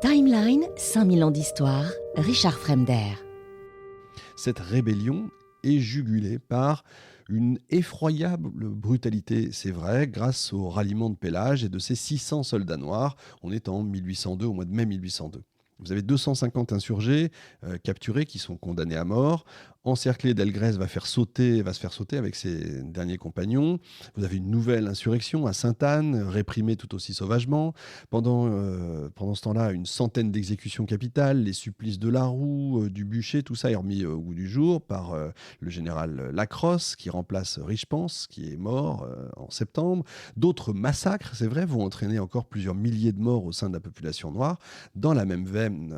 Timeline, 5000 ans d'histoire, Richard Fremder. Cette rébellion est jugulée par une effroyable brutalité, c'est vrai, grâce au ralliement de Pélage et de ses 600 soldats noirs. On est en 1802, au mois de mai 1802. Vous avez 250 insurgés capturés qui sont condamnés à mort. Encerclé, Delgrès va se faire sauter avec ses derniers compagnons. Vous avez une nouvelle insurrection à Sainte-Anne, réprimée tout aussi sauvagement. Pendant ce temps-là, une centaine d'exécutions capitales, les supplices de Laroux, du Bûcher, tout ça est remis au goût du jour par le général Lacrosse, qui remplace Richepense, qui est mort en septembre. D'autres massacres, c'est vrai, vont entraîner encore plusieurs milliers de morts au sein de la population noire. Dans la même veine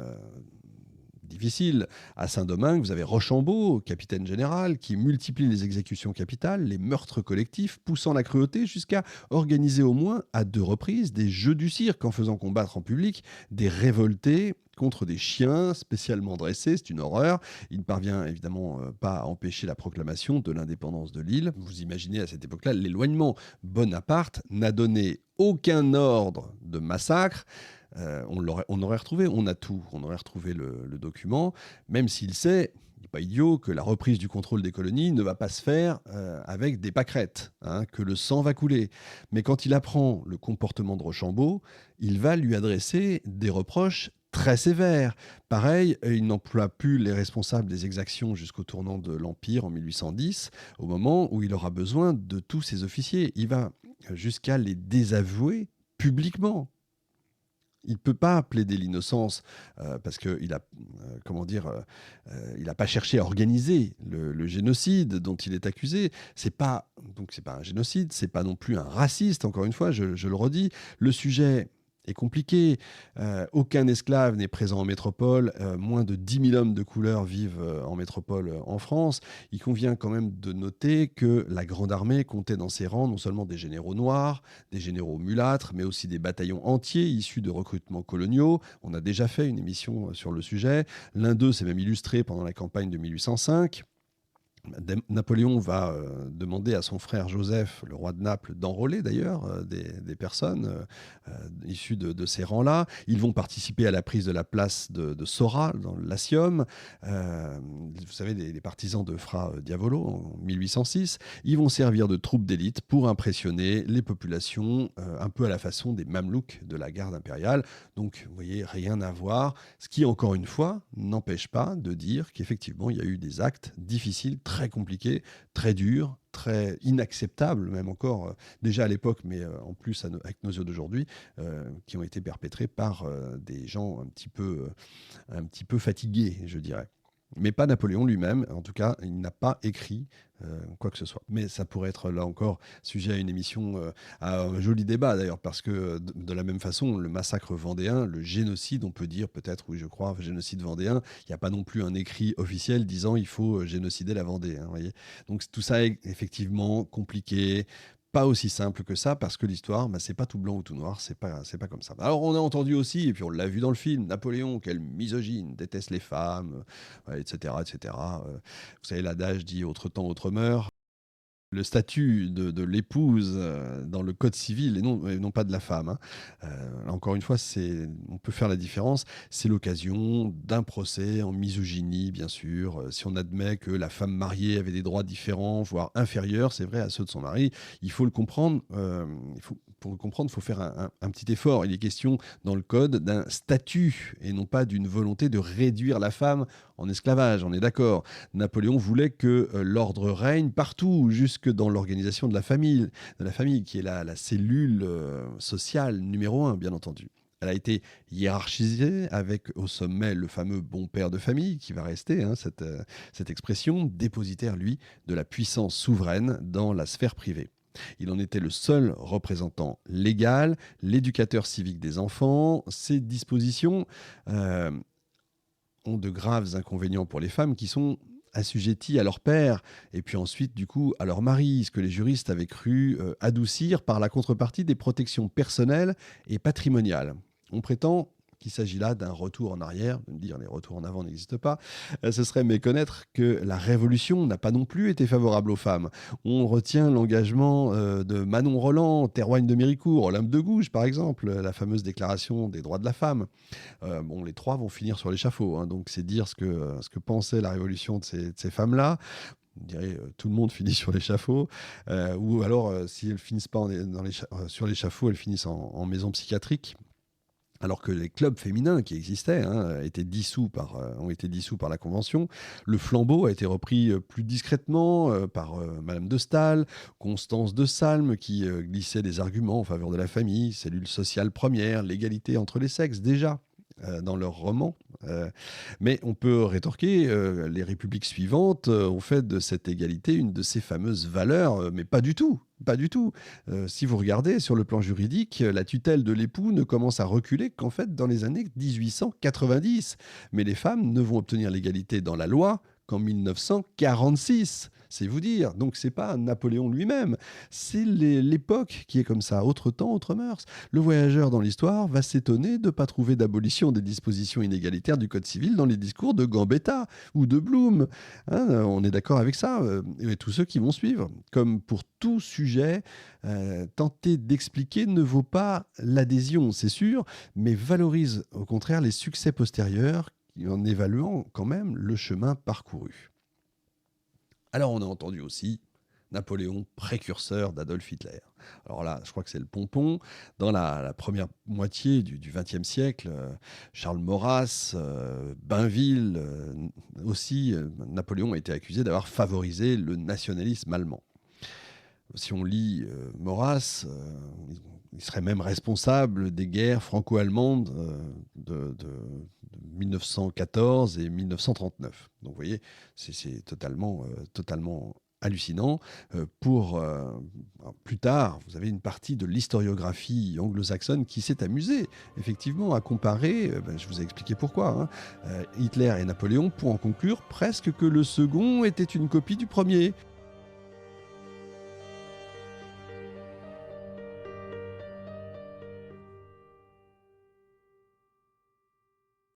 difficile, à Saint-Domingue, vous avez Rochambeau, capitaine général, qui multiplie les exécutions capitales, les meurtres collectifs, poussant la cruauté jusqu'à organiser au moins à 2 reprises des jeux du cirque en faisant combattre en public des révoltés contre des chiens spécialement dressés. C'est une horreur. Il ne parvient évidemment pas à empêcher la proclamation de l'indépendance de l'île. Vous imaginez à cette époque-là, l'éloignement. Bonaparte n'a donné aucun ordre de massacre. On aurait retrouvé, on a tout, on aurait retrouvé le document, même s'il sait, il n'est pas idiot, que la reprise du contrôle des colonies ne va pas se faire avec des pâquerettes, que le sang va couler. Mais quand il apprend le comportement de Rochambeau, il va lui adresser des reproches très sévères. Pareil, il n'emploie plus les responsables des exactions jusqu'au tournant de l'Empire en 1810, au moment où il aura besoin de tous ses officiers. Il va jusqu'à les désavouer publiquement. Il ne peut pas plaider l'innocence parce qu'il a, il n'a pas cherché à organiser le génocide dont il est accusé. C'est pas un génocide, c'est pas non plus un raciste. Encore une fois, je le redis, le sujet est compliqué. Aucun esclave n'est présent en métropole. Moins de 10 000 hommes de couleur vivent en métropole en France. Il convient quand même de noter que la Grande Armée comptait dans ses rangs non seulement des généraux noirs, des généraux mulâtres, mais aussi des bataillons entiers issus de recrutements coloniaux. On a déjà fait une émission sur le sujet. L'un d'eux s'est même illustré pendant la campagne de 1805. Napoléon va demander à son frère Joseph, le roi de Naples, d'enrôler d'ailleurs des personnes issues de ces rangs-là. Ils vont participer à la prise de la place de Sora, dans le Latium. Vous savez, les partisans de Fra Diavolo, en 1806. Ils vont servir de troupes d'élite pour impressionner les populations, un peu à la façon des Mamelouks de la garde impériale. Donc, vous voyez, rien à voir. Ce qui, encore une fois, n'empêche pas de dire qu'effectivement, il y a eu des actes difficiles, très compliqués, très durs, très inacceptables, même encore, déjà à l'époque, mais en plus avec nos yeux d'aujourd'hui, qui ont été perpétrés par des gens un petit peu fatigués, je dirais. Mais pas Napoléon lui-même, en tout cas, il n'a pas écrit quoi que ce soit. Mais ça pourrait être, là encore, sujet à une émission, à un joli débat d'ailleurs, parce que de la même façon, le massacre vendéen, le génocide, on peut dire peut-être, oui je crois, génocide vendéen, il n'y a pas non plus un écrit officiel disant il faut génocider la Vendée. Voyez. Donc tout ça est effectivement compliqué, pas aussi simple que ça, parce que l'histoire, c'est pas tout blanc ou tout noir, c'est pas comme ça. Alors on a entendu aussi, et puis on l'a vu dans le film, Napoléon, quel misogyne, déteste les femmes, etc., etc. Vous savez, l'adage dit autre temps, autre mœurs. Le statut de l'épouse dans le code civil et non pas de la femme. Encore une fois, on peut faire la différence. C'est l'occasion d'un procès en misogynie, bien sûr. Si on admet que la femme mariée avait des droits différents, voire inférieurs, c'est vrai, à ceux de son mari, il faut le comprendre. Pour le comprendre, il faut faire un petit effort. Il est question dans le code d'un statut et non pas d'une volonté de réduire la femme en esclavage. On est d'accord. Napoléon voulait que l'ordre règne partout, jusque dans l'organisation de la famille, qui est la cellule sociale numéro 1, bien entendu. Elle a été hiérarchisée avec au sommet le fameux bon père de famille, qui va rester, cette expression, dépositaire, lui, de la puissance souveraine dans la sphère privée. Il en était le seul représentant légal, l'éducateur civique des enfants. Ces dispositions ont de graves inconvénients pour les femmes qui sont assujettis à leur père et puis ensuite du coup à leur mari, ce que les juristes avaient cru adoucir par la contrepartie des protections personnelles et patrimoniales. On prétend qu'il s'agit là d'un retour en arrière, de me dire les retours en avant n'existent pas, ce serait méconnaître que la Révolution n'a pas non plus été favorable aux femmes. On retient l'engagement de Manon Roland, Théroigne de Méricourt, Olympe de Gouges par exemple, la fameuse déclaration des droits de la femme. Les trois vont finir sur l'échafaud, hein, donc c'est dire ce que pensait la Révolution de ces femmes-là. On dirait tout le monde finit sur l'échafaud, ou alors si elles finissent pas sur l'échafaud, elles finissent en maison psychiatrique. Alors que les clubs féminins qui existaient ont été dissous par la Convention. Le flambeau a été repris plus discrètement par Madame de Staël, Constance de Salm, qui glissait des arguments en faveur de la famille, cellule sociale première, l'égalité entre les sexes, déjà dans leurs romans. Mais on peut rétorquer, les républiques suivantes ont fait de cette égalité une de ces fameuses valeurs, mais pas du tout. Pas du tout. Si vous regardez sur le plan juridique, la tutelle de l'époux ne commence à reculer qu'en fait dans les années 1890. Mais les femmes ne vont obtenir l'égalité dans la loi qu'en 1946. C'est vous dire. Donc c'est pas Napoléon lui-même, c'est l'époque qui est comme ça. Autre temps, autre mœurs. Le voyageur dans l'histoire va s'étonner de ne pas trouver d'abolition des dispositions inégalitaires du Code civil dans les discours de Gambetta ou de Blum. On est d'accord avec ça. Et tous ceux qui vont suivre. Comme pour tout sujet, tenter d'expliquer ne vaut pas l'adhésion, c'est sûr, mais valorise au contraire les succès postérieurs en évaluant quand même le chemin parcouru. Alors on a entendu aussi Napoléon, précurseur d'Adolf Hitler. Alors là, je crois que c'est le pompon. Dans la première moitié du XXe siècle, Charles Maurras, Bainville, aussi, Napoléon a été accusé d'avoir favorisé le nationalisme allemand. Si on lit Maurras, il serait même responsable des guerres franco-allemandes de 1914 et 1939. Donc vous voyez, c'est totalement hallucinant. Plus tard, vous avez une partie de l'historiographie anglo-saxonne qui s'est amusée, effectivement, à comparer, je vous ai expliqué pourquoi, Hitler et Napoléon, pour en conclure presque que le second était une copie du premier.